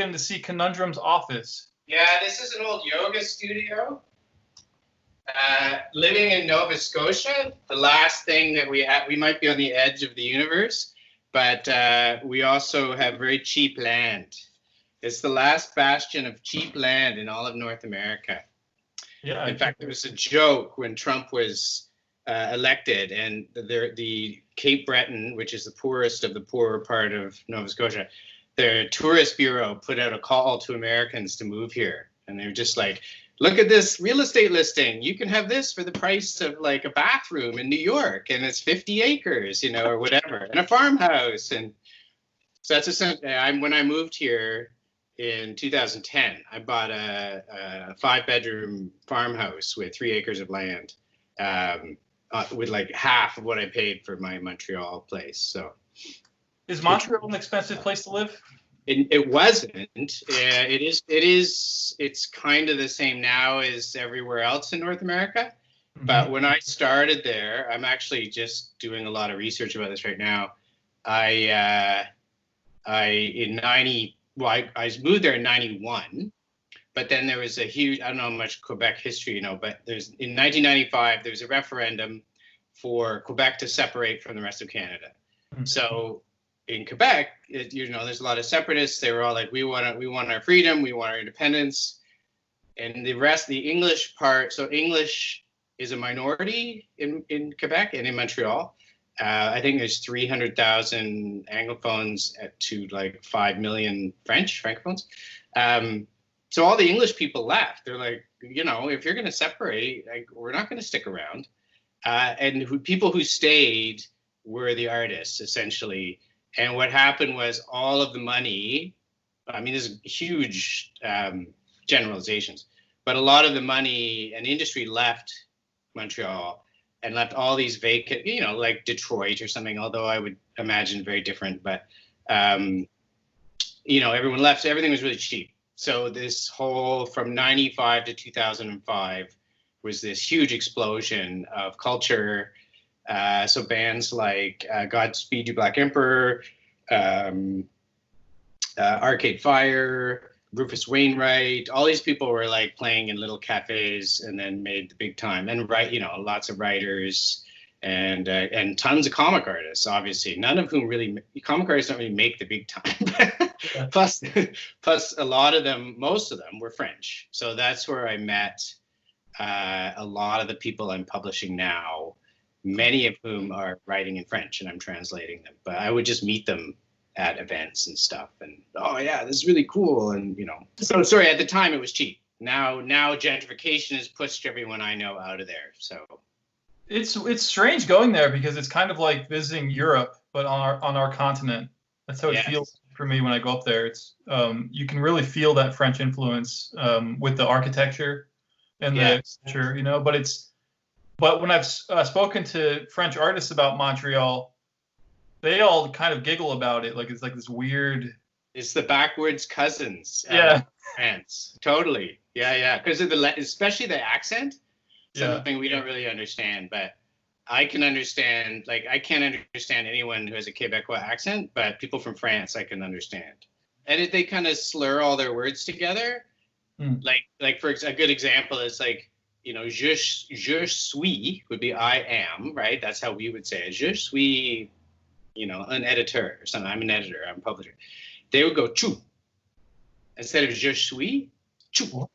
getting to see Conundrum's office. Yeah, this is an old yoga studio. Living in Nova Scotia, the last thing that we have, we might be on the edge of the universe, but we also have very cheap land. It's the last bastion of cheap land in all of North America. Yeah. In fact, there was a joke when Trump was elected, and the Cape Breton, which is the poorest of the poorer part of Nova Scotia, their tourist bureau put out a call to Americans to move here. And they were just like, look at this real estate listing. You can have this for the price of like a bathroom in New York, and it's 50 acres, you know, or whatever, and a farmhouse. And so that's essentially, when I moved here in 2010, I bought a 5-bedroom farmhouse with 3 acres of land, with like half of what I paid for my Montreal place. So, is Montreal an expensive place to live? It wasn't. It is. It's kind of the same now as everywhere else in North America. Mm-hmm. But when I started there, I'm actually just doing a lot of research about this right now. I moved there in 91, but then there was a huge, I don't know how much Quebec history you know, but in 1995, there was a referendum for Quebec to separate from the rest of Canada. Mm-hmm. So in Quebec, there's a lot of separatists. They were all like, we want our freedom, we want our independence. And the rest, the English part, so English is a minority in Quebec and in Montreal. I think there's 300,000 Anglophones to like 5 million Francophones. So all the English people left. They're like, if you're going to separate, like, we're not going to stick around. And people who stayed were the artists, essentially. And what happened was all of the money, I mean, there's huge generalizations, but a lot of the money and industry left Montreal and left all these vacant, like Detroit or something, although I would imagine very different. But, everyone left. So everything was really cheap. So this whole, from 95 to 2005, was this huge explosion of culture. So bands like Godspeed You Black Emperor, Arcade Fire, Rufus Wainwright, all these people were like playing in little cafes and then made the big time. And lots of writers and tons of comic artists, obviously, none of whom comic artists don't really make the big time. Plus a lot of them, most of them were French. So that's where I met a lot of the people I'm publishing now, many of whom are writing in French and I'm translating them. But I would just meet them at events and stuff. And, oh, yeah, this is really cool. And, so sorry, at the time it was cheap. Now gentrification has pushed everyone I know out of there. So it's strange going there because it's kind of like visiting Europe, but on our continent. That's how it feels for me when I go up there. It's you can really feel that French influence with the architecture and the culture, But when I've spoken to French artists about Montreal, they all kind of giggle about it. Like it's like this weird. It's the backwards cousins. Yeah. France. Totally. Yeah. Because of especially the accent. Something we don't really understand, but I can understand. Like I can't understand anyone who has a Quebecois accent, but people from France I can understand. And they kind of slur all their words together. Mm. Like for a good example is like, je suis would be I am, right? That's how we would say it. Je suis, an editor or something. I'm an editor. I'm a publisher. They would go chou instead of je suis, chou.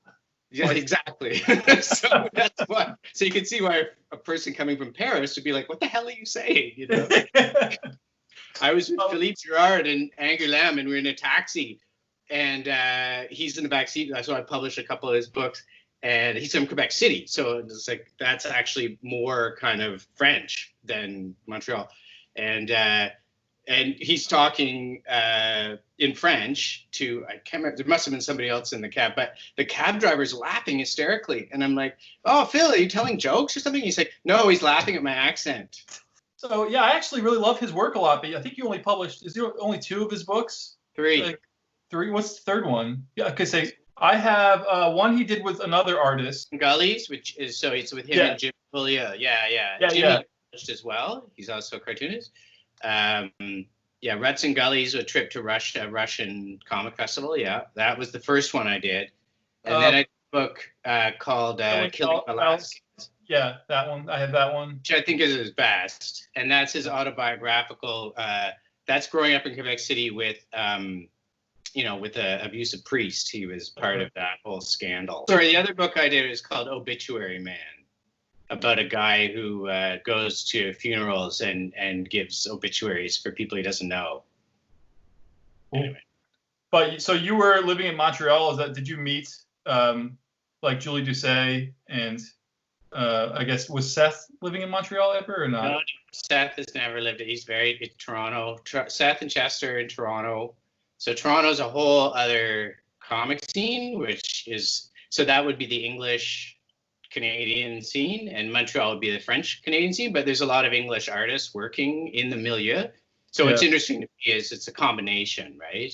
Yeah, exactly. So that's why. So you can see why a person coming from Paris would be like, "What the hell are you saying?" I was with Philippe Girard in Angoulême, and we were in a taxi, and he's in the back seat. So I published a couple of his books. And he's from Quebec City, so it's like that's actually more kind of French than Montreal. And he's talking in French to, I can't remember, there must have been somebody else in the cab, but the cab driver's laughing hysterically. And I'm like, "Oh, Phil, are you telling jokes or something?" He's like, "No, he's laughing at my accent." So yeah, I actually really love his work a lot, but I think you only published, is there only 2 of his books? 3. Like 3? What's the third one? Yeah, okay, say. I have one he did with another artist. Gullies, which is, so it's with him and Jim Puglia. Yeah. Jimmy published as well. He's also a cartoonist. Yeah, Ruts and Gullies, a trip to Russia, Russian comic festival. Yeah, that was the first one I did. And then I did a book called Killing Velasquez. Yeah, that one. I had that one. Which I think is his best. And that's his autobiographical. That's growing up in Quebec City with, with an abusive priest. He was part of that whole scandal. Sorry, the other book I did is called Obituary Man, about a guy who goes to funerals and gives obituaries for people he doesn't know. Anyway. But so you were living in Montreal. Did you meet like Julie Doucet and I guess was Seth living in Montreal ever or not? No, Seth has never lived. He's very in Toronto. Seth and Chester in Toronto. So Toronto's a whole other comic scene, so that would be the English Canadian scene, and Montreal would be the French Canadian scene. But there's a lot of English artists working in the milieu. So what's interesting to me is it's a combination, right?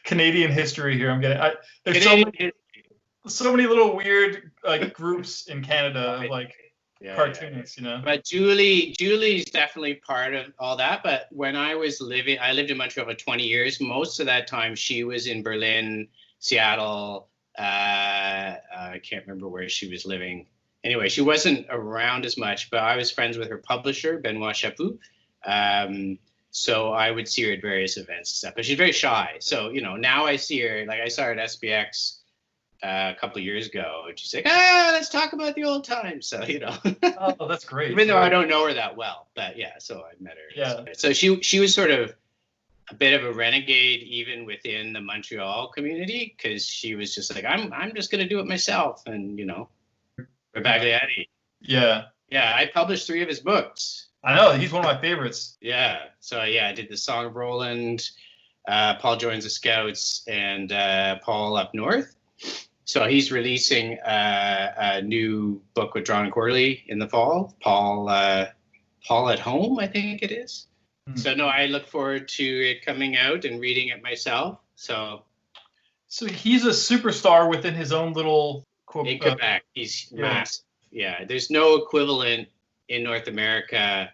Canadian history here. I'm getting. There's so many little weird like groups in Canada of like cartoonists, But Julie's definitely part of all that. But when I lived in Montreal for 20 years. Most of that time she was in Berlin, Seattle. I can't remember where she was living. Anyway, she wasn't around as much, but I was friends with her publisher, Benoit Chaput. So I would see her at various events and stuff, but she's very shy. So, now I see her, like I saw her at SBX a couple of years ago, and she's like, let's talk about the old times. So, Oh, that's great. Even though I don't know her that well, but yeah, so I met her. Yeah. So she was sort of a bit of a renegade even within the Montreal community, because she was just like, I'm just going to do it myself. And, Bagliati. Yeah. Yeah, I published 3 of his books. I know, he's one of my favorites. Yeah. So, I did The Song of Roland, Paul Joins the Scouts, and Paul Up North. So he's releasing a new book with Drawn and Quarterly in the fall, Paul at Home, I think it is. Mm-hmm. So, no, I look forward to it coming out and reading it myself. So he's a superstar within his own little... in Quebec, he's massive. Yeah, there's no equivalent in North America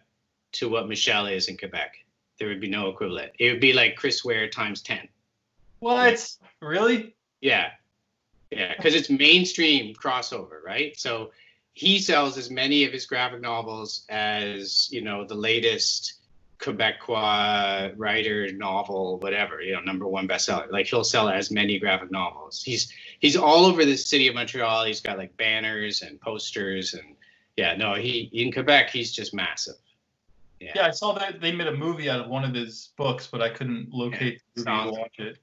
to what Michel is in Quebec. There would be no equivalent. It would be like Chris Ware times 10. What? Really? Yeah. Yeah, because it's mainstream crossover, right? So he sells as many of his graphic novels as, the latest Quebecois writer novel, whatever, #1 bestseller. Like he'll sell as many graphic novels. He's all over the city of Montreal. He's got like banners and posters and in Quebec, he's just massive. Yeah, I saw that they made a movie out of one of his books, but I couldn't locate the movie to watch it.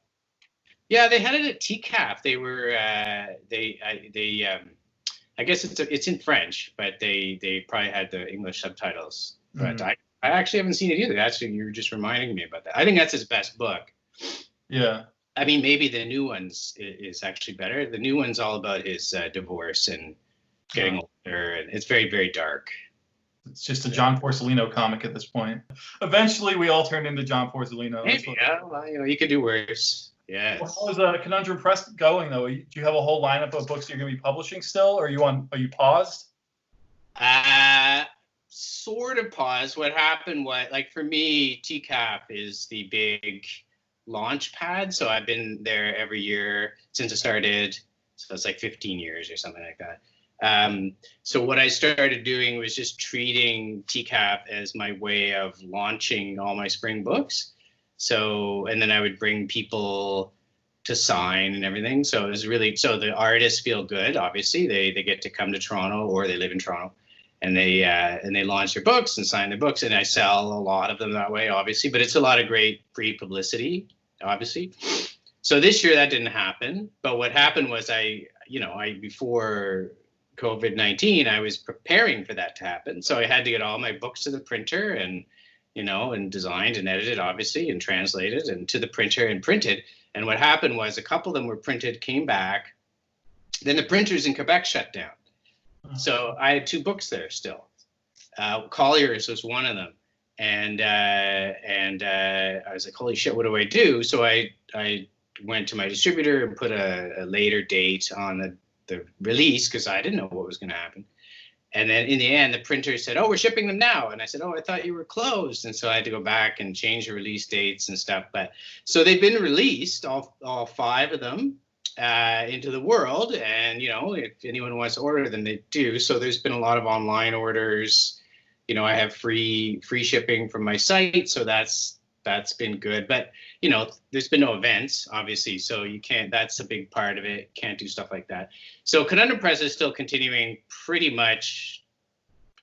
Yeah, they had it at TCAP. They were I guess it's in French, but they probably had the English subtitles. But I actually haven't seen it either. Actually, you were just reminding me about that. I think that's his best book. Yeah. I mean, maybe the new one's is actually better. The new one's all about his divorce and getting older, and it's very, very dark. It's just a John Porcellino comic at this point. Eventually, we all turned into John Porcellino. Maybe, well, you could do worse. Yeah. Well, how is Conundrum Press going though? Do you have a whole lineup of books you're going to be publishing still, or are you paused? Sort of paused. What happened was, like for me, TCAP is the big launch pad. So I've been there every year since I started. So it's like 15 years or something like that. So what I started doing was just treating TCAP as my way of launching all my spring books. So, and then I would bring people to sign and everything. So it was really, so the artists feel good. Obviously, they get to come to Toronto or they live in Toronto, and they launch their books and sign their books. And I sell a lot of them that way, obviously. But it's a lot of great free publicity, obviously. So this year that didn't happen. But what happened was I before COVID-19, I was preparing for that to happen. So I had to get all my books to the printer and designed and edited, obviously, and translated and to the printer and printed. And what happened was a couple of them were printed, came back. Then the printers in Quebec shut down. So I had 2 books there still. Collier's was one of them. And I was like, holy shit, what do I do? So I went to my distributor and put a later date on the release because I didn't know what was going to happen. And then in the end, the printer said, "Oh, we're shipping them now." And I said, "Oh, I thought you were closed." And so I had to go back and change the release dates and stuff. But so they've been released, all 5 of them, into the world. And, if anyone wants to order them, they do. So there's been a lot of online orders. I have free shipping from my site. So that's been good. But, there's been no events, obviously. So you can't, that's a big part of it. Can't do stuff like that. So Conundrum Press is still continuing pretty much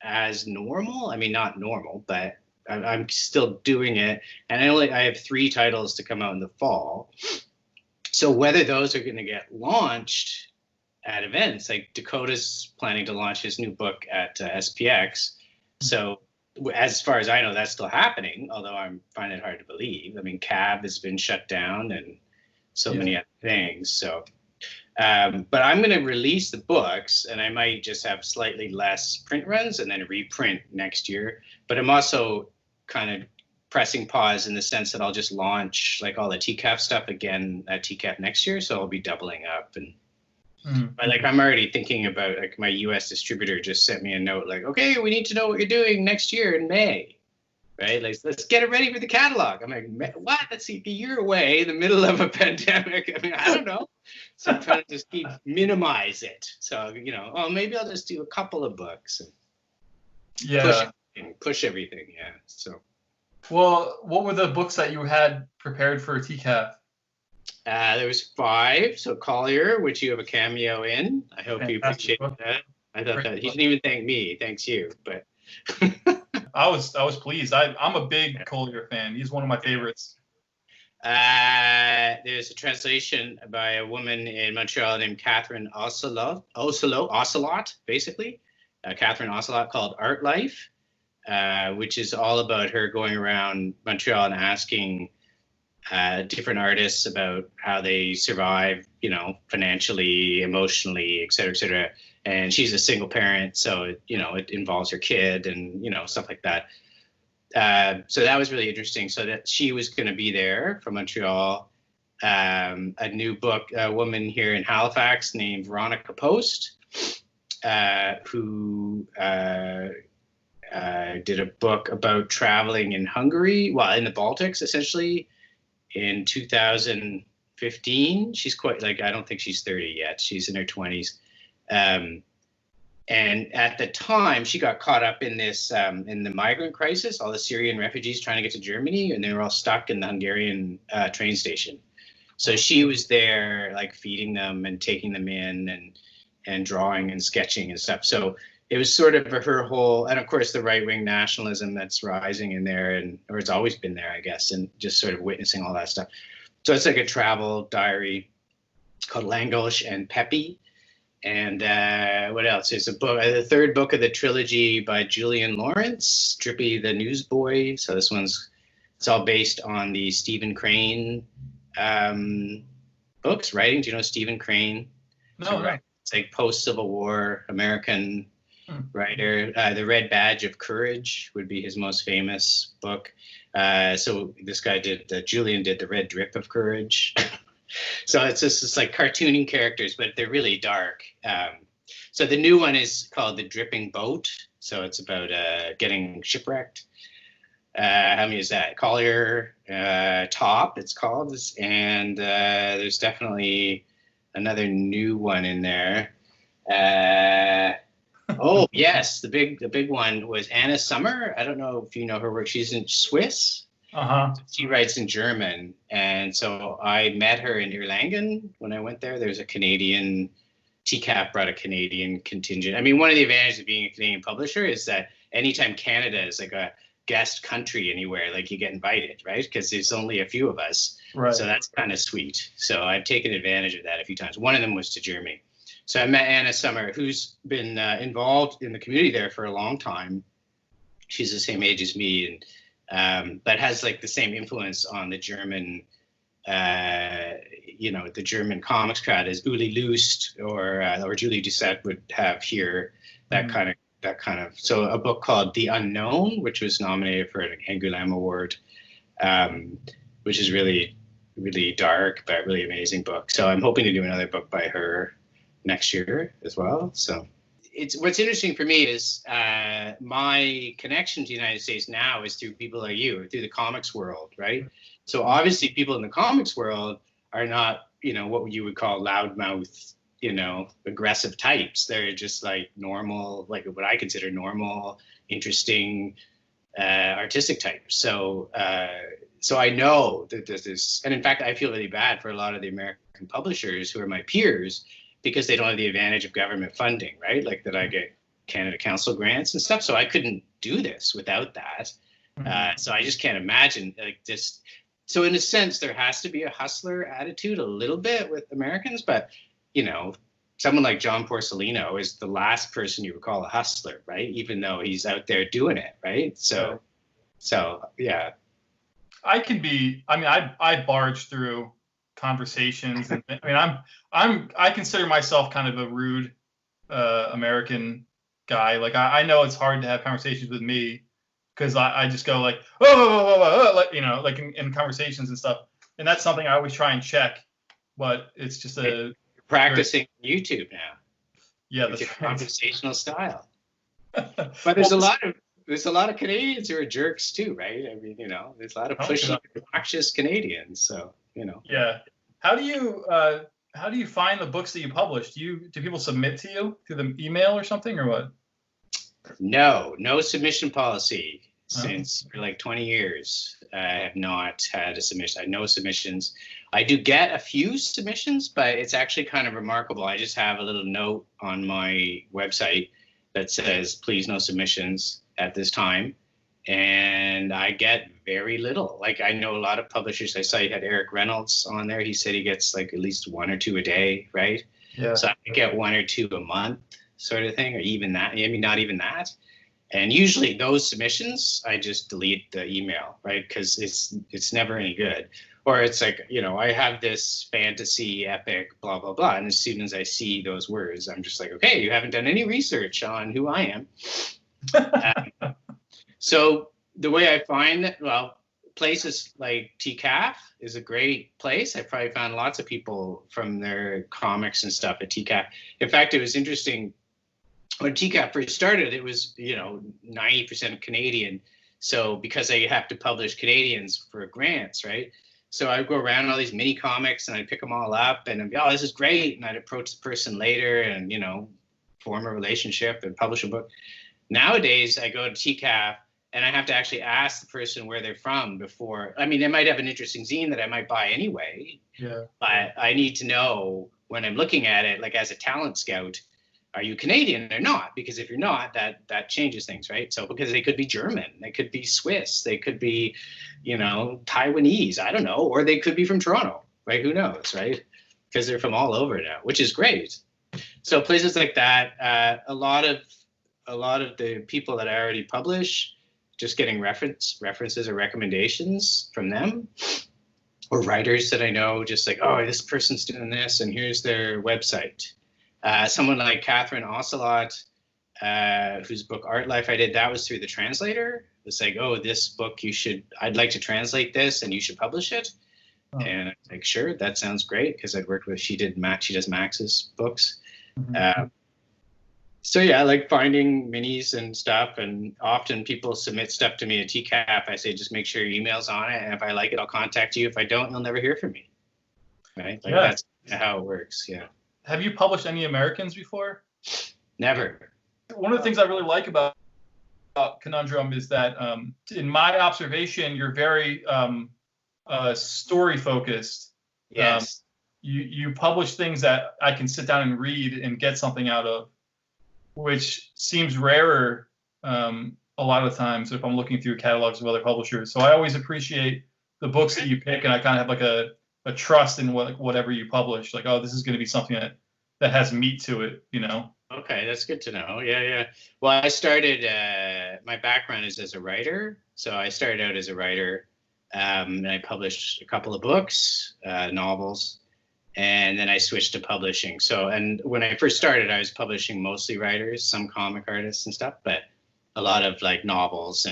as normal. I mean, not normal, but I'm still doing it. And I have 3 titles to come out in the fall. So whether those are going to get launched at events, like Dakota's planning to launch his new book at SPX. So as far as I know, that's still happening, although I'm finding it hard to believe. I mean, CAB has been shut down and so many other things. So, but I'm going to release the books, and I might just have slightly less print runs and then reprint next year. But I'm also kind of pressing pause in the sense that I'll just launch like all the TCAP stuff again at TCAP next year. So I'll be doubling up. And but like I'm already thinking about, like, my US distributor just sent me a note like, "Okay, we need to know what you're doing next year in May." Right? Like, let's get it ready for the catalog. I'm like, what? That's a year away in the middle of a pandemic. I mean, I don't know. So I'm trying to just minimize it. So, maybe I'll just do a couple of books and push everything. Yeah. So. Well, what were the books that you had prepared for TCAP? There was 5. So Collier, which you have a cameo in. I hope you appreciate that. I thought that he didn't even thank me. Thanks you. But I was pleased. I'm a big Collier fan. He's one of my favorites. There's a translation by a woman in Montreal named Catherine Ocelot, basically. Catherine Ocelot, called Art Life, which is all about her going around Montreal and asking different artists about how they survive, financially, emotionally, et cetera, et cetera. And she's a single parent, so it involves her kid and stuff like that. So that was really interesting. So that she was going to be there from Montreal. A new book, a woman here in Halifax named Veronica Post, who did a book about traveling in Hungary, in the Baltics, essentially, in 2015. She's quite, I don't think she's 30 yet. She's in her 20s. And at the time, she got caught up in this, in the migrant crisis, all the Syrian refugees trying to get to Germany, and they were all stuck in the Hungarian train station. So she was there, feeding them and taking them in and drawing and sketching and stuff. So it was sort of her whole, and of course the right-wing nationalism that's rising in there, or it's always been there, I guess, and just sort of witnessing all that stuff. So it's like a travel diary called Langosh and Peppy. And what else? There's a book, the 3rd book of the trilogy by Julian Lawrence, Drippy the Newsboy. So this it's all based on the Stephen Crane books, writing. Do you know Stephen Crane? No. It's like post-Civil War American writer. The Red Badge of Courage would be his most famous book. So this guy Julian did The Red Drip of Courage. So it's just like cartooning characters, but they're really dark. So the new one is called The Dripping Boat. So it's about getting shipwrecked. How many is that? Collier Top, it's called. And there's definitely another new one in there. Oh yes, the big one was Anna Summer. I don't know if you know her work. She's in Swiss. She writes in German, and so I met her in Erlangen when I went there. There's a Canadian, TCAP brought a Canadian contingent. I mean, one of the advantages of being a Canadian publisher is that anytime Canada is like a guest country anywhere, you get invited, right? Because there's only a few of us, right? So that's kind of sweet. So I've taken advantage of that a few times. One of them was to Germany. So I met Anna Summer, who's been involved in the community there for a long time. She's the same age as me, and but has the same influence on the German, the German comics crowd as Uli Lust or Julie Doucette would have here. That kind of. So a book called The Unknown, which was nominated for an Angoulême Award, which is really, really dark but really amazing book. So I'm hoping to do another book by her next year as well. So it's what's interesting for me is my connection to the United States now is through people like you, or through the comics world, right? So obviously people in the comics world are not, what you would call loudmouth, aggressive types. They're just like normal, like what I consider normal, interesting, artistic types. So I know that there's this, and in fact, I feel really bad for a lot of the American publishers who are my peers, because they don't have the advantage of government funding, right? Like that I get Canada Council grants and stuff. So I couldn't do this without that. So I just can't imagine like this. So in a sense, there has to be a hustler attitude a little bit with Americans, but someone like John Porcellino is the last person you would call a hustler, right? Even though he's out there doing it, right? So yeah. I barge through conversations, and I consider myself kind of a rude American guy. Like I know it's hard to have conversations with me because I just go like like like in conversations and stuff, and that's something I always try and check, but it's just You're practicing YouTube now. Yeah, that's your right. Conversational style. But there's a lot of Canadians who are jerks too, right? I mean, there's a lot of pushy, obnoxious Canadians. So, Yeah. How do you find the books that you publish? Do people submit to you through the email or something, or what? No submission policy since for like 20 years. I have not had a submission. I have no submissions. I do get a few submissions, but it's actually kind of remarkable. I just have a little note on my website that says, please no submissions at this time. And I get very little. Like I know a lot of publishers. I saw you had Eric Reynolds on there. He said he gets like at least 1 or 2 a day, right? Yeah. So I get 1 or 2 a month sort of thing, or even that. I mean, not even that. And usually those submissions, I just delete the email, right? Because it's never any good. Or it's like, I have this fantasy epic, blah, blah, blah. And as soon as I see those words, I'm just like, okay, you haven't done any research on who I am. So the way I find that, places like TCAP is a great place. I probably found lots of people from their comics and stuff at TCAP. In fact, it was interesting. When TCAP first started, it was, 90% Canadian. So because they have to publish Canadians for grants, right? So I'd go around all these mini comics and I'd pick them all up and I'd be, oh, this is great. And I'd approach the person later and, form a relationship and publish a book. Nowadays, I go to TCAP and I have to actually ask the person where they're from before. I mean, they might have an interesting zine that I might buy anyway. Yeah. But I need to know when I'm looking at it, like as a talent scout, are you Canadian or not? Because if you're not, that changes things, right? So because they could be German, they could be Swiss, they could be, Taiwanese, I don't know, or they could be from Toronto, right? Who knows, right? Because they're from all over now, which is great. So places like that, a lot of the people that I already publish, just getting references or recommendations from them, or writers that I know, just like, oh, this person's doing this, and here's their website. Someone like Catherine Ocelot, whose book Art Life I did, that was through the translator. It's like, oh, this book I'd like to translate this and you should publish it. Oh. And I was like, sure, that sounds great, because I'd worked with, she does Max's books. Mm-hmm. So yeah, I like finding minis and stuff, and often people submit stuff to me at TCAP. I say, just make sure your email's on it, and if I like it, I'll contact you. If I don't, you'll never hear from me. Right? Like That's how it works. Yeah. Have you published any Americans before? Never. One of the things I really like about Conundrum is that, in my observation, you're very story focused. Yes. You publish things that I can sit down and read and get something out of, which seems rarer a lot of times if I'm looking through catalogs of other publishers. So I always appreciate the books that you pick, and I kind of have like a trust in whatever you publish. Like, oh, this is going to be something that has meat to it, Okay, that's good to know. Yeah. Well, I started, my background is as a writer. So I started out as a writer, and I published a couple of books, novels, and then I switched to publishing. So, and when I first started, I was publishing mostly writers, some comic artists and stuff, but a lot of like novels,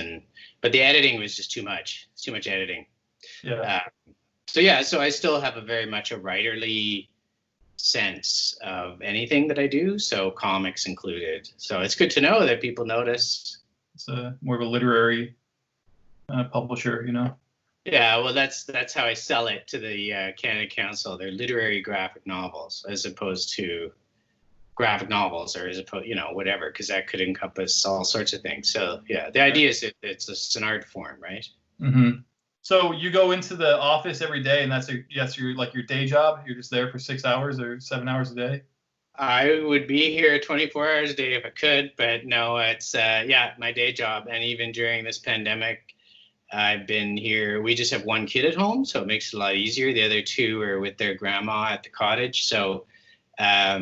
but the editing was just too much. It's too much editing. Yeah. So I still have a very much a writerly sense of anything that I do, so comics included. So it's good to know that people notice. It's more of a literary publisher, you know. Yeah, well, that's how I sell it to the Canada Council. They're literary graphic novels, as opposed to graphic novels, or as opposed, whatever, because that could encompass all sorts of things. So yeah, the idea is that it's an art form, right? Mm-hmm. So you go into the office every day, and that's your like your day job. You're just there for 6 hours or 7 hours a day. I would be here 24 hours a day if I could, but no, it's my day job. And even during this pandemic, I've been here. We just have one kid at home, so it makes it a lot easier. The other two are with their grandma at the cottage. So I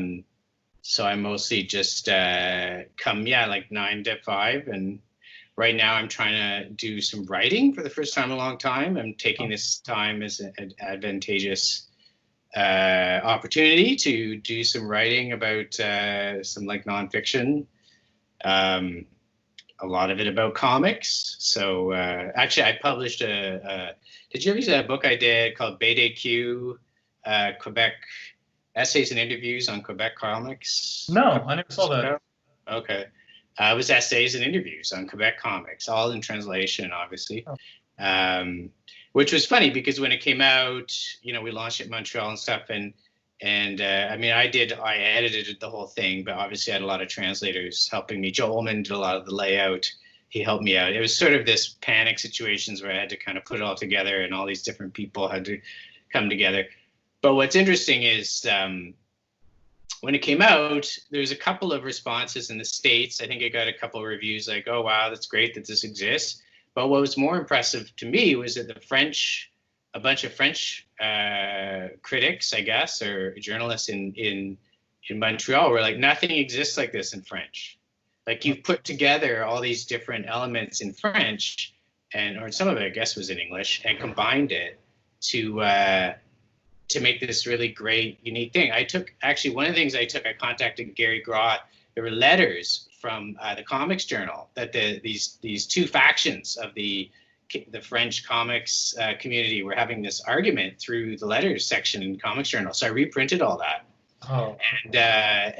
mostly just come, like 9 to 5. And right now I'm trying to do some writing for the first time in a long time. I'm taking this time as an advantageous opportunity to do some writing about some like nonfiction. A lot of it about comics. So actually, I published did you ever see that book I did called BDQ, Quebec Essays and Interviews on Quebec Comics? No, I never saw that. Okay. It was essays and interviews on Quebec comics, all in translation, obviously. Which was funny because when it came out, we launched it in Montreal and stuff. And I edited the whole thing, but obviously I had a lot of translators helping me. Joe Ullman did a lot of the layout. He helped me out. It was sort of this panic situations where I had to kind of put it all together, and all these different people had to come together. But what's interesting is when it came out, there's a couple of responses in the States. I think I got a couple of reviews like, oh, wow, that's great that this exists. But what was more impressive to me was that a bunch of French critics, I guess, or journalists in Montreal were like, nothing exists like this in French. Like, you've put together all these different elements in French, or some of it, I guess, was in English, and combined it to make this really great, unique thing. One of the things I contacted Gary Groth. There were letters from the Comics Journal that these two factions of the French comics community were having this argument through the letters section in Comics Journal. So I reprinted all that. Oh. But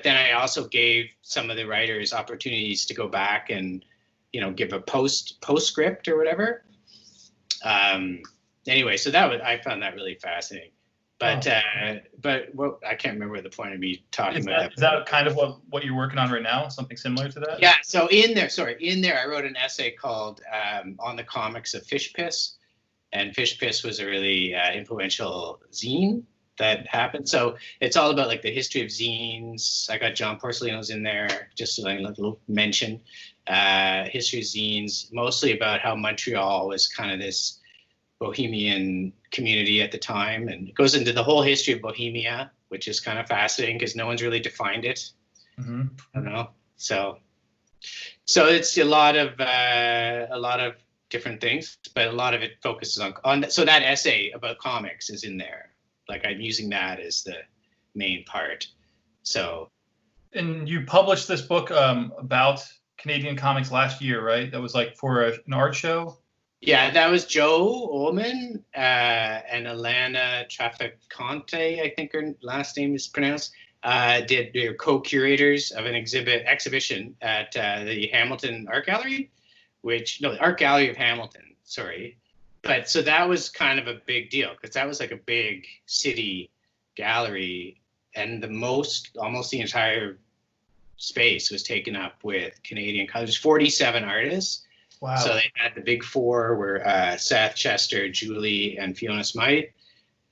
then I also gave some of the writers opportunities to go back and, give a postscript or whatever. Anyway, so I found that really fascinating. But I can't remember the point of me talking about that. Is that kind of what you're working on right now? Something similar to that? Yeah. So in there, I wrote an essay called "On the Comics of Fish Piss," and Fish Piss was a really influential zine that happened. So it's all about like the history of zines. I got John Porcelino's in there, just like a little mention. History of zines, mostly about how Montreal was kind of this Bohemian community at the time, and it goes into the whole history of Bohemia, which is kind of fascinating because no one's really defined it. Mm-hmm. I don't know. So it's a lot of different things, but a lot of it focuses on. So that essay about comics is in there. Like, I'm using that as the main part. So. And you published this book about Canadian comics last year, right? That was like for an art show. Yeah, that was Joe Ullman and Alana Traficante, I think her last name is pronounced. They're co-curators of an exhibition at the Hamilton Art Gallery, the Art Gallery of Hamilton, sorry. But so that was kind of a big deal because that was like a big city gallery, and almost the entire space was taken up with Canadian colors. 47 artists. Wow. So they had the big four were Seth, Chester, Julie, and Fiona Smythe,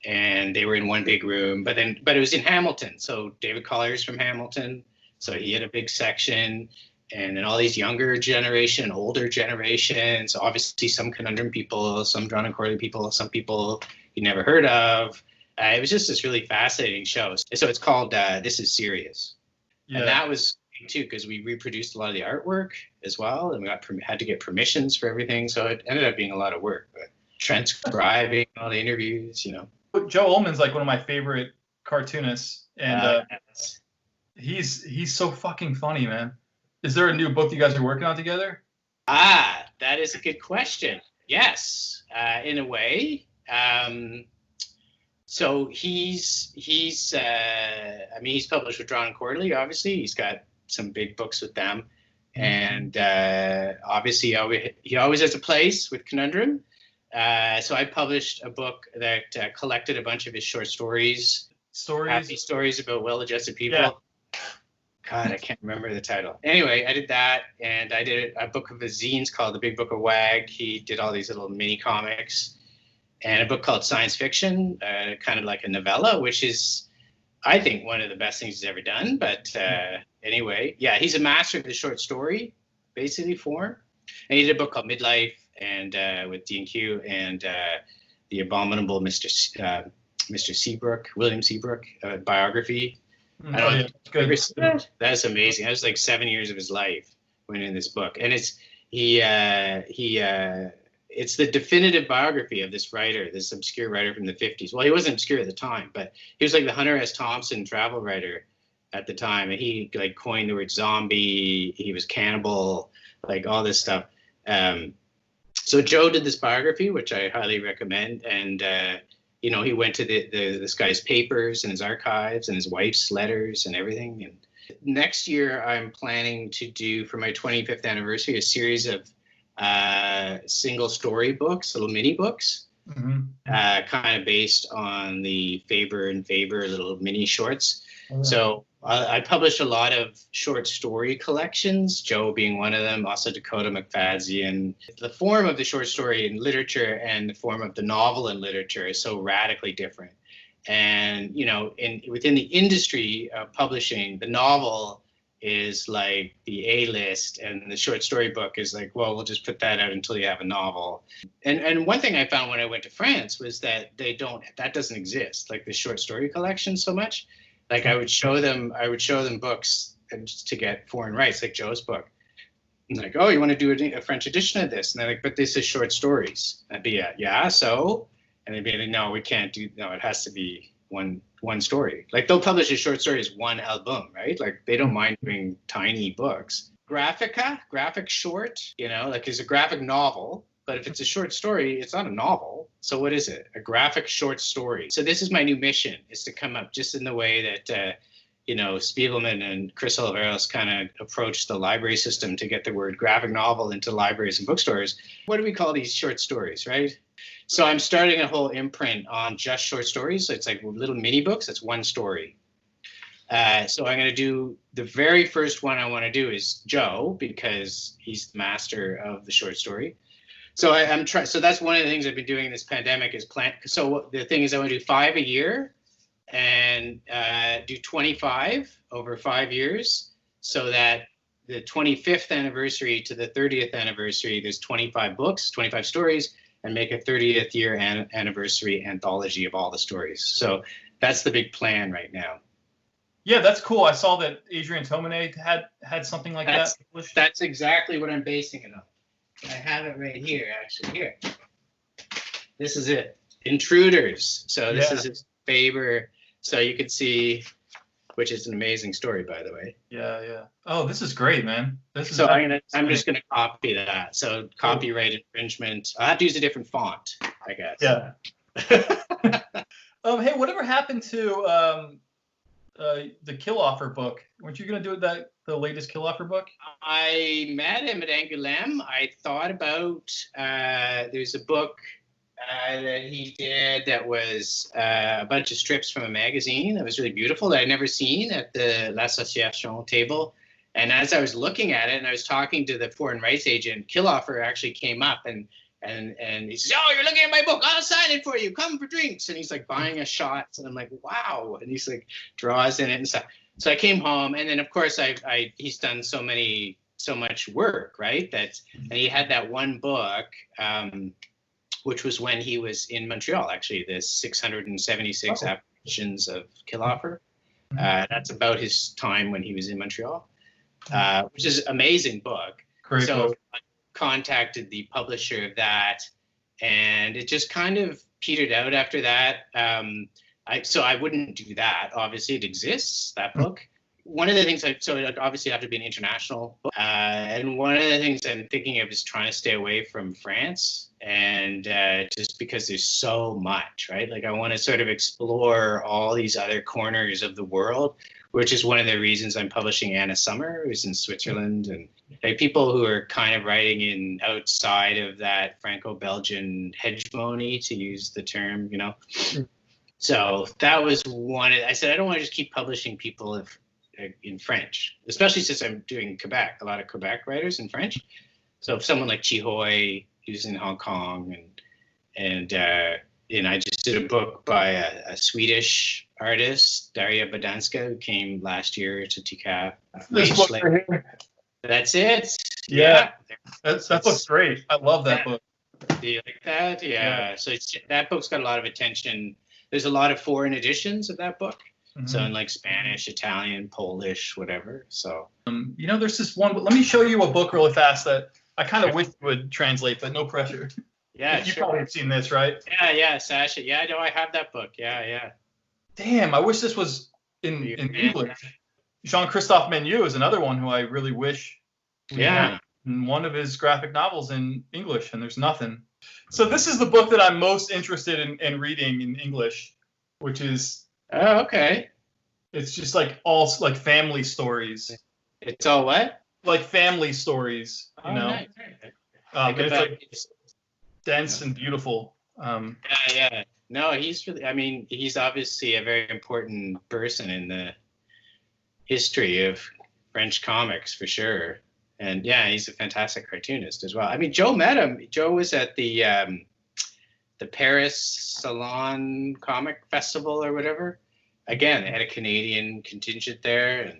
and they were in one big room. But it was in Hamilton. So David Collier's from Hamilton, so he had a big section, and then all these younger generation, older generations. Obviously, some Conundrum people, some Drawn and Quarterly people, some people you never heard of. It was just this really fascinating show. So it's called This Is Serious, and that was too because we reproduced a lot of the artwork as well, and we had to get permissions for everything, so it ended up being a lot of work, but transcribing all the interviews. Joe Ullman's like one of my favorite cartoonists, and he's so fucking funny, man. Is there a new book you guys are working on together? That is a good question. Yes, in a way. So I mean, he's published with Drawn Quarterly, obviously. He's got some big books with them. And obviously, he always has a place with Conundrum. So I published a book that collected a bunch of his short stories. Happy stories about well-adjusted people. Yeah. God, I can't remember the title. Anyway, I did that, and I did a book of his zines called The Big Book of Wag. He did all these little mini comics, and a book called Science Fiction, kind of like a novella, which is, I think, one of the best things he's ever done. But anyway, yeah, he's a master of the short story, basically, form. And he did a book called Midlife, and with D&Q, and The Abominable Mr. Seabrook, William Seabrook, biography. I don't know. Good. That's amazing. That was like 7 years of his life went in this book, and it's it's the definitive biography of this writer, this obscure writer from the 50s. Well, he wasn't obscure at the time, but he was like the Hunter S. Thompson travel writer at the time, and he like coined the word zombie. He was cannibal, like all this stuff. So Joe did this biography, which I highly recommend, and you know, he went to this guy's papers and his archives and his wife's letters and everything. And next year, I'm planning to do, for my 25th anniversary, a series of single story books, little mini books, kind of based on the Faber and Faber little mini shorts. So I published a lot of short story collections, Joe being one of them, also Dakota McFadzean. The form of the short story in literature and the form of the novel in literature is so radically different. And, you know, within the industry of publishing, the novel is like the A-list, and the short story book is like, well, we'll just put that out until you have a novel. And one thing I found when I went to France was that that doesn't exist, like the short story collection so much. Like I would show them books to get foreign rights, like Joe's book. And like, oh, you want to do a French edition of this? And they're like, but this is short stories. I'd be yeah, so? And they'd be like, no, we can't do, no, it has to be one story. Like they'll publish a short story as one album, right? Like they don't mind doing tiny books. Graphic short, you know, like it's a graphic novel. But if it's a short story, it's not a novel. So what is it? A graphic short story. So this is my new mission, is to come up just in the way that, you know, Spiegelman and Chris Oliveros kind of approached the library system to get the word graphic novel into libraries and bookstores. What do we call these short stories, right? So I'm starting a whole imprint on just short stories. So it's like little mini books. That's one story. So I'm going to do, the very first one I want to do is Joe, because he's the master of the short story. So I'm trying. So that's one of the things I've been doing in this pandemic is plan. So the thing is, I want to do 5 a year, and do 25 over 5 years, so that the 25th anniversary to the 30th anniversary, there's 25 books, 25 stories, and make a 30th year anniversary anthology of all the stories. So that's the big plan right now. Yeah, that's cool. I saw that Adrian Tomine had something like that. That's exactly what I'm basing it on. I have it right here, actually. Here. This is it. Intruders. So this is his Faber. So you can see, which is an amazing story, by the way. Yeah. Oh, this is great, man. I'm just gonna copy that. So copyright infringement. I have to use a different font, I guess. Yeah. Hey, whatever happened to the Kill Offer book? Weren't you gonna do the latest Kill Offer book? I met him at Angoulême. I thought about there's a book that he did that was a bunch of strips from a magazine that was really beautiful that I'd never seen at the L'Association table. And as I was looking at it and I was talking to the foreign rights agent, Kill Offer actually came up and he says, oh, you're looking at my book, I'll sign it for you, come for drinks. And he's like buying us shots, and I'm like, wow. And he's like draws in it and stuff. So I came home, and then of course he's done so much work, right? And he had that one book, which was when he was in Montreal, actually, the 676 applications of Kill Offer. That's about his time when he was in Montreal, which is an amazing book. Great book. I contacted the publisher of that, and it just kind of petered out after that. So I wouldn't do that. Obviously, it exists, that book. One of the things, so it obviously have to be an international book. And one of the things I'm thinking of is trying to stay away from France. and just because there's so much, right? Like I want to sort of explore all these other corners of the world, which is one of the reasons I'm publishing Anna Summer, who's in Switzerland, and like people who are kind of writing in outside of that Franco-Belgian hegemony, to use the term, you know. So that was one. I said I don't want to just keep publishing people in French, especially since I'm doing Quebec, a lot of Quebec writers in French. So if someone like Chi Hoi, who's in Hong Kong, and I just did a book by a Swedish artist, Daria Badanska, who came last year to TCAP. This book right here. That's it. Yeah. That book's great. I love that book. Do you like that? Yeah. So that book's got a lot of attention. There's a lot of foreign editions of that book. Mm-hmm. So in like Spanish, Italian, Polish, whatever. So there's this one. Let me show you a book really fast that I kind of wish would translate, but no pressure. Yeah, you probably have seen this, right? Yeah, Sasha. Yeah, no, I have that book. Yeah. Damn, I wish this was in English. Jean-Christophe Menu is another one who I really wish we had in one of his graphic novels in English, and there's nothing. So this is the book that I'm most interested in reading in English, which is... Oh, okay. It's just like all like family stories. It's all what? Like family stories, you know. Nice. It's like dense and beautiful. Yeah. No, he's obviously a very important person in the history of French comics for sure. And yeah, he's a fantastic cartoonist as well. I mean, Joe met him. Joe was at the Paris Salon Comic Festival or whatever. Again, they had a Canadian contingent there,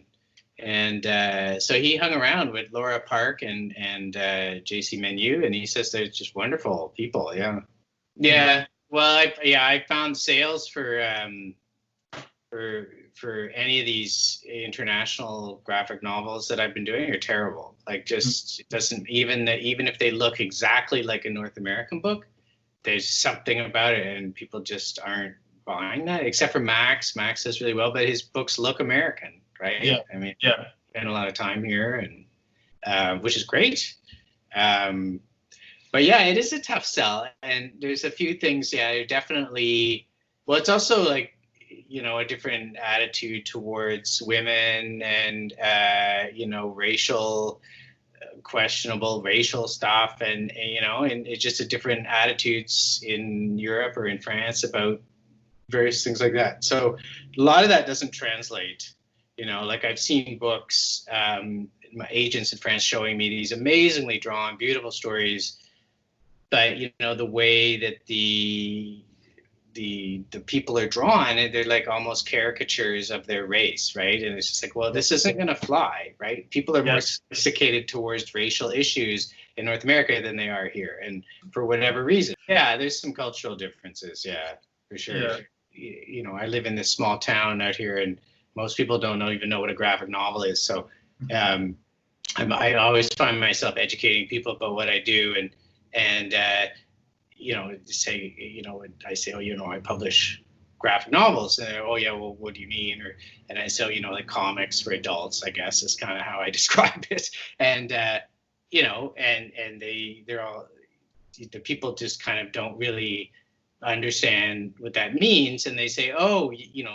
and so he hung around with Laura Park and JC Menu, and he says they're just wonderful people. Yeah. Well, I found sales for any of these international graphic novels that I've been doing are terrible. Like, just it doesn't even if they look exactly like a North American book, there's something about it, and people just aren't buying that. Except for Max. Max does really well, but his books look American, right? Yeah. I mean, spend a lot of time here, and which is great. But yeah, it is a tough sell, and there's a few things. Yeah, definitely. Well, it's also like, a different attitude towards women and questionable racial stuff, and it's just a different attitudes in Europe or in France about various things like that. So a lot of that doesn't translate. Like I've seen books, my agents in France showing me these amazingly drawn, beautiful stories, but the way that the people are drawn, they're like almost caricatures of their race, right? And it's just like, well, this isn't going to fly, right? People are more sophisticated towards racial issues in North America than they are here, and for whatever reason. Yeah, there's some cultural differences, for sure. Yeah. I live in this small town out here, and most people don't even know what a graphic novel is. So I always find myself educating people about what I do, and I say, I publish graphic novels, and they're, oh yeah, well, what do you mean? And I say, like comics for adults, I guess is kind of how I describe it. And and they're all, the people just kind of don't really understand what that means, and they say, oh,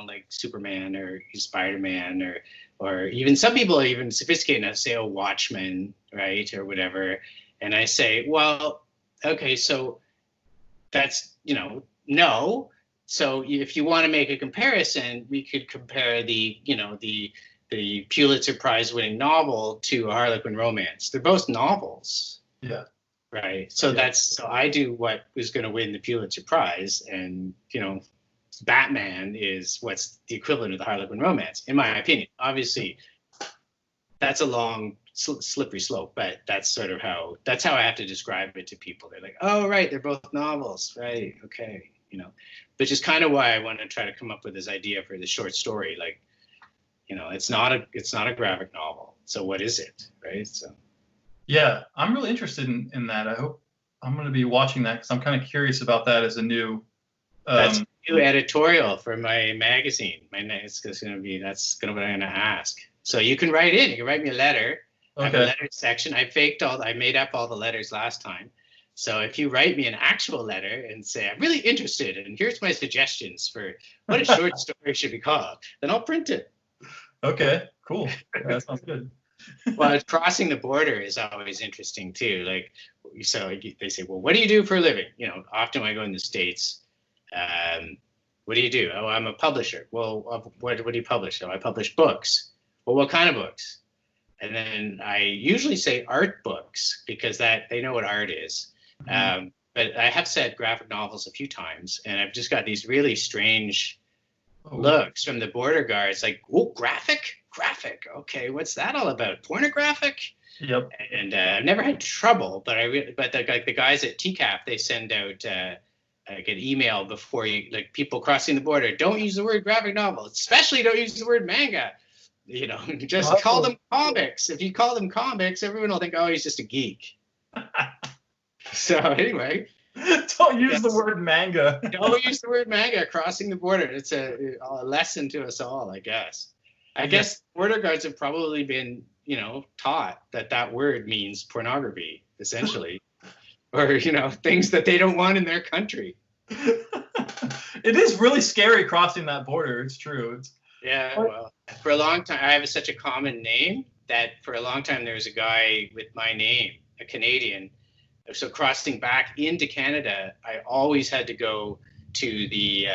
like Superman or Spider-Man, or even some people are even sophisticated enough to say, oh, Watchmen, right, or whatever. And I say, well, okay, so that's, no. So if you want to make a comparison, we could compare the Pulitzer Prize winning novel to a Harlequin romance. They're both novels. Yeah. Right. So so I do what was going to win the Pulitzer Prize, and, Batman is what's the equivalent of the Harlequin romance, in my opinion. Obviously, that's a long, slippery slope, but that's how I have to describe it to people. They're like, oh, right, they're both novels, right? Okay, which is kind of why I want to try to come up with this idea for the short story. Like, it's not a graphic novel, so what is it, right? So yeah, I'm really interested in that. I hope I'm going to be watching that, because I'm kind of curious about that as a new that's a new editorial for my magazine. That's going to be what I'm going to ask. So you can write me a letter. Okay. I have a letter section. I made up all the letters last time. So if you write me an actual letter and say, I'm really interested, and here's my suggestions for what a short story should be called, then I'll print it. Okay, cool. That sounds good. Well, crossing the border is always interesting too. Like, so they say, well, what do you do for a living? You know, often when I go in the States, what do you do? Oh, I'm a publisher. Well, what do you publish? Oh, I publish books. Well, what kind of books? And then I usually say art books because that they know what art is. But I have said graphic novels a few times, and I've just got these really strange looks from the border guards, like, oh, graphic. Okay, what's that all about? Pornographic? Yep. And I've never had trouble, but the guys at TCAP, they send out like an email before you, like, people crossing the border, don't use the word graphic novel, especially don't use the word manga. You know, just call them comics. If you call them comics, everyone will think, oh, he's just a geek. So anyway. Don't use the word manga. Don't use the word manga crossing the border. It's a lesson to us all, I guess. I guess border guards have probably been, you know, taught that word means pornography, essentially. Or, you know, things that they don't want in their country. It is really scary crossing that border. It's true. Yeah, well, for a long time, I have such a common name that for a long time there was a guy with my name, a Canadian. So crossing back into Canada, I always had to go to the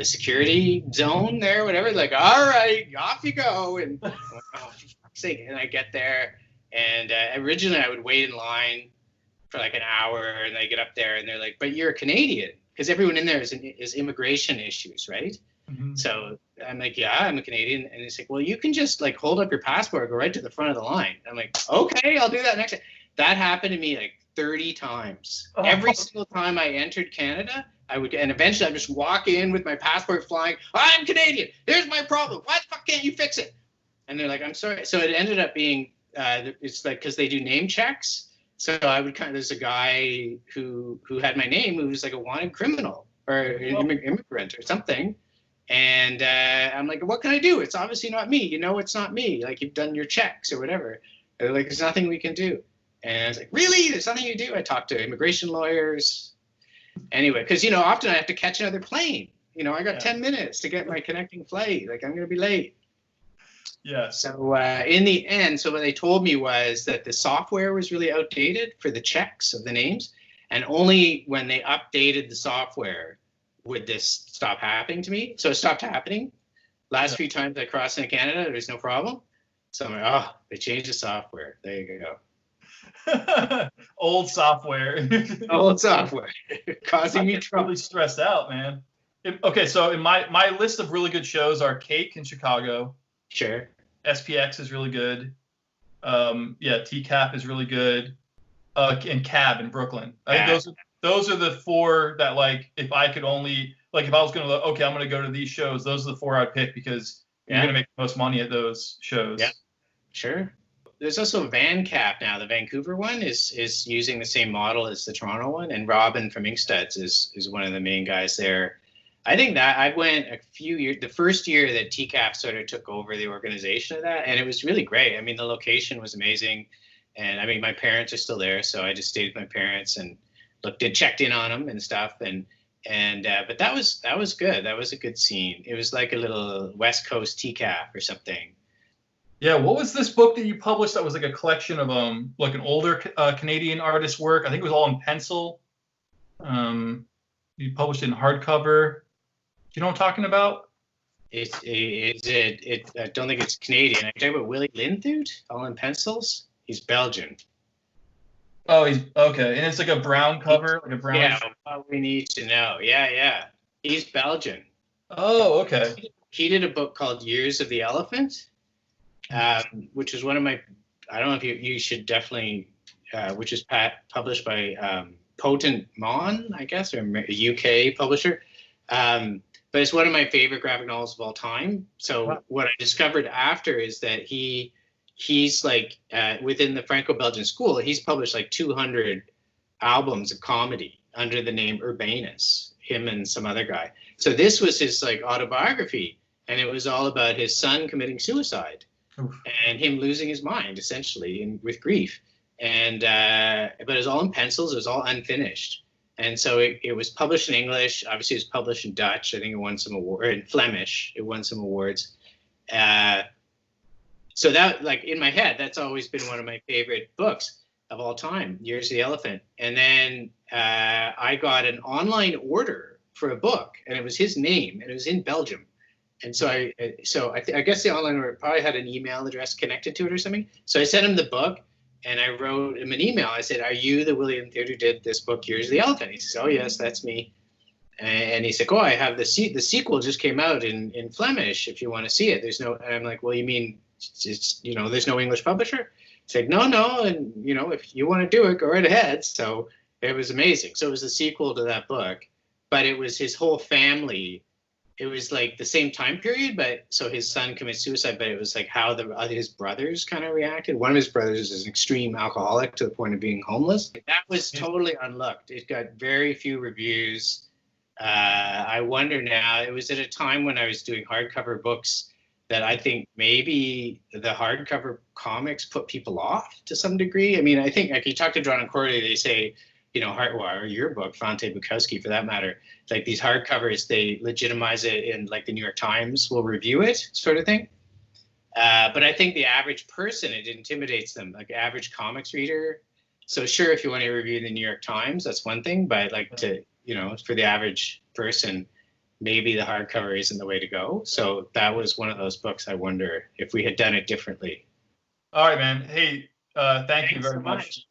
security zone there, whatever. Like, all right, off you go. And oh, for fuck's sake. And I get there, and originally I would wait in line for like an hour, and I get up there, and they're like, "But you're a Canadian," because everyone in there is immigration issues, right? Mm-hmm. So I'm like, "Yeah, I'm a Canadian," and it's like, "Well, you can just like hold up your passport, go right to the front of the line." I'm like, "Okay, I'll do that next time." That happened to me like 30 times. Oh. Every single time I entered Canada, I would, and eventually I just walk in with my passport flying. I'm Canadian. Here's my problem. Why the fuck can't you fix it? And they're like, I'm sorry. So it ended up being, it's like, because they do name checks. So I would there's a guy who had my name who was like a wanted criminal or an immigrant or something. And I'm like, what can I do? It's obviously not me. You know, it's not me. Like, you've done your checks or whatever. And they're like, there's nothing we can do. And I was like, really? There's nothing you do? I talked to immigration lawyers. Anyway, because, you know, often I have to catch another plane. You know, I got 10 minutes to get my connecting flight. Like, I'm going to be late. Yeah. So in the end, so what they told me was that the software was really outdated for the checks of the names. And only when they updated the software would this stop happening to me. So it stopped happening. Last few times I crossed into Canada, there was no problem. So I'm like, oh, they changed the software. There you go. Old software. Old software. Causing me trouble. Really stressed out, man. Okay, so in my list of really good shows are Cake in Chicago. Sure. SPX is really good. TCAP is really good. And CAB in Brooklyn. I think those are the four that, like, if I could only, like, if I was gonna, okay, I'm gonna go to these shows, those are the four I'd pick because you're gonna make the most money at those shows. Yeah. Sure. There's also VanCap now. The Vancouver one is using the same model as the Toronto one, and Robin from Inkstuds is one of the main guys there. I think that I went a few years, the first year that TCAP sort of took over the organization of that, and it was really great. I mean, the location was amazing, and I mean, my parents are still there, so I just stayed with my parents and checked in on them and stuff, but that was good. That was a good scene. It was like a little West Coast TCAP or something. Yeah, what was this book that you published that was like a collection of like an older Canadian artist's work? I think it was all in pencil. You published it in hardcover. Do you know what I'm talking about? I don't think it's Canadian. I'm talking about Willy Lin, all in pencils. He's Belgian. Oh, he's okay, and it's like a brown cover, like a brown. Yeah, what we need to know. Yeah. He's Belgian. Oh, okay. He did a book called Years of the Elephant. Which is one of my, I don't know if you should definitely, which is published by Potent Mon, I guess, or a UK publisher. But it's one of my favorite graphic novels of all time. So what I discovered after is that he's like, within the Franco-Belgian school, he's published like 200 albums of comedy under the name Urbanus, him and some other guy. So this was his like autobiography, and it was all about his son committing suicide. And him losing his mind, essentially, with grief. and but it was all in pencils. It was all unfinished, and so it was published in English. Obviously, it was published in Dutch. I think it won some award, or in Flemish. It won some awards. So that, like, in my head, that's always been one of my favorite books of all time, Years of the Elephant. And then I got an online order for a book, and it was his name, and it was in Belgium. And so I guess the online order probably had an email address connected to it or something. So I sent him the book, and I wrote him an email. I said, "Are you the Willy Lin who did this book, Years of the Elephant?" He says, "Oh, yes, that's me." And he said, "Oh, I have the sequel just came out in Flemish. If you want to see it, there's no." And I'm like, "Well, you mean it's there's no English publisher?" He's like, "No, and if you want to do it, go right ahead." So it was amazing. So it was the sequel to that book, but it was his whole family. It was like the same time period, but so his son commits suicide, but it was like how his brothers kind of reacted. One of his brothers is an extreme alcoholic to the point of being homeless. That was totally unlooked. It got very few reviews. I wonder now, it was at a time when I was doing hardcover books that I think maybe the hardcover comics put people off to some degree. I mean, I think, like, you talk to John and Corey, they say, or your book, Fante Bukowski for that matter, like these hardcovers, they legitimize it, and like the New York Times will review it, sort of thing. But I think the average person, it intimidates them, like average comics reader. So sure, if you want to review the New York Times, that's one thing, but like for the average person, maybe the hardcover isn't the way to go. So that was one of those books I wonder if we had done it differently. All right, man. Hey, thank you very much.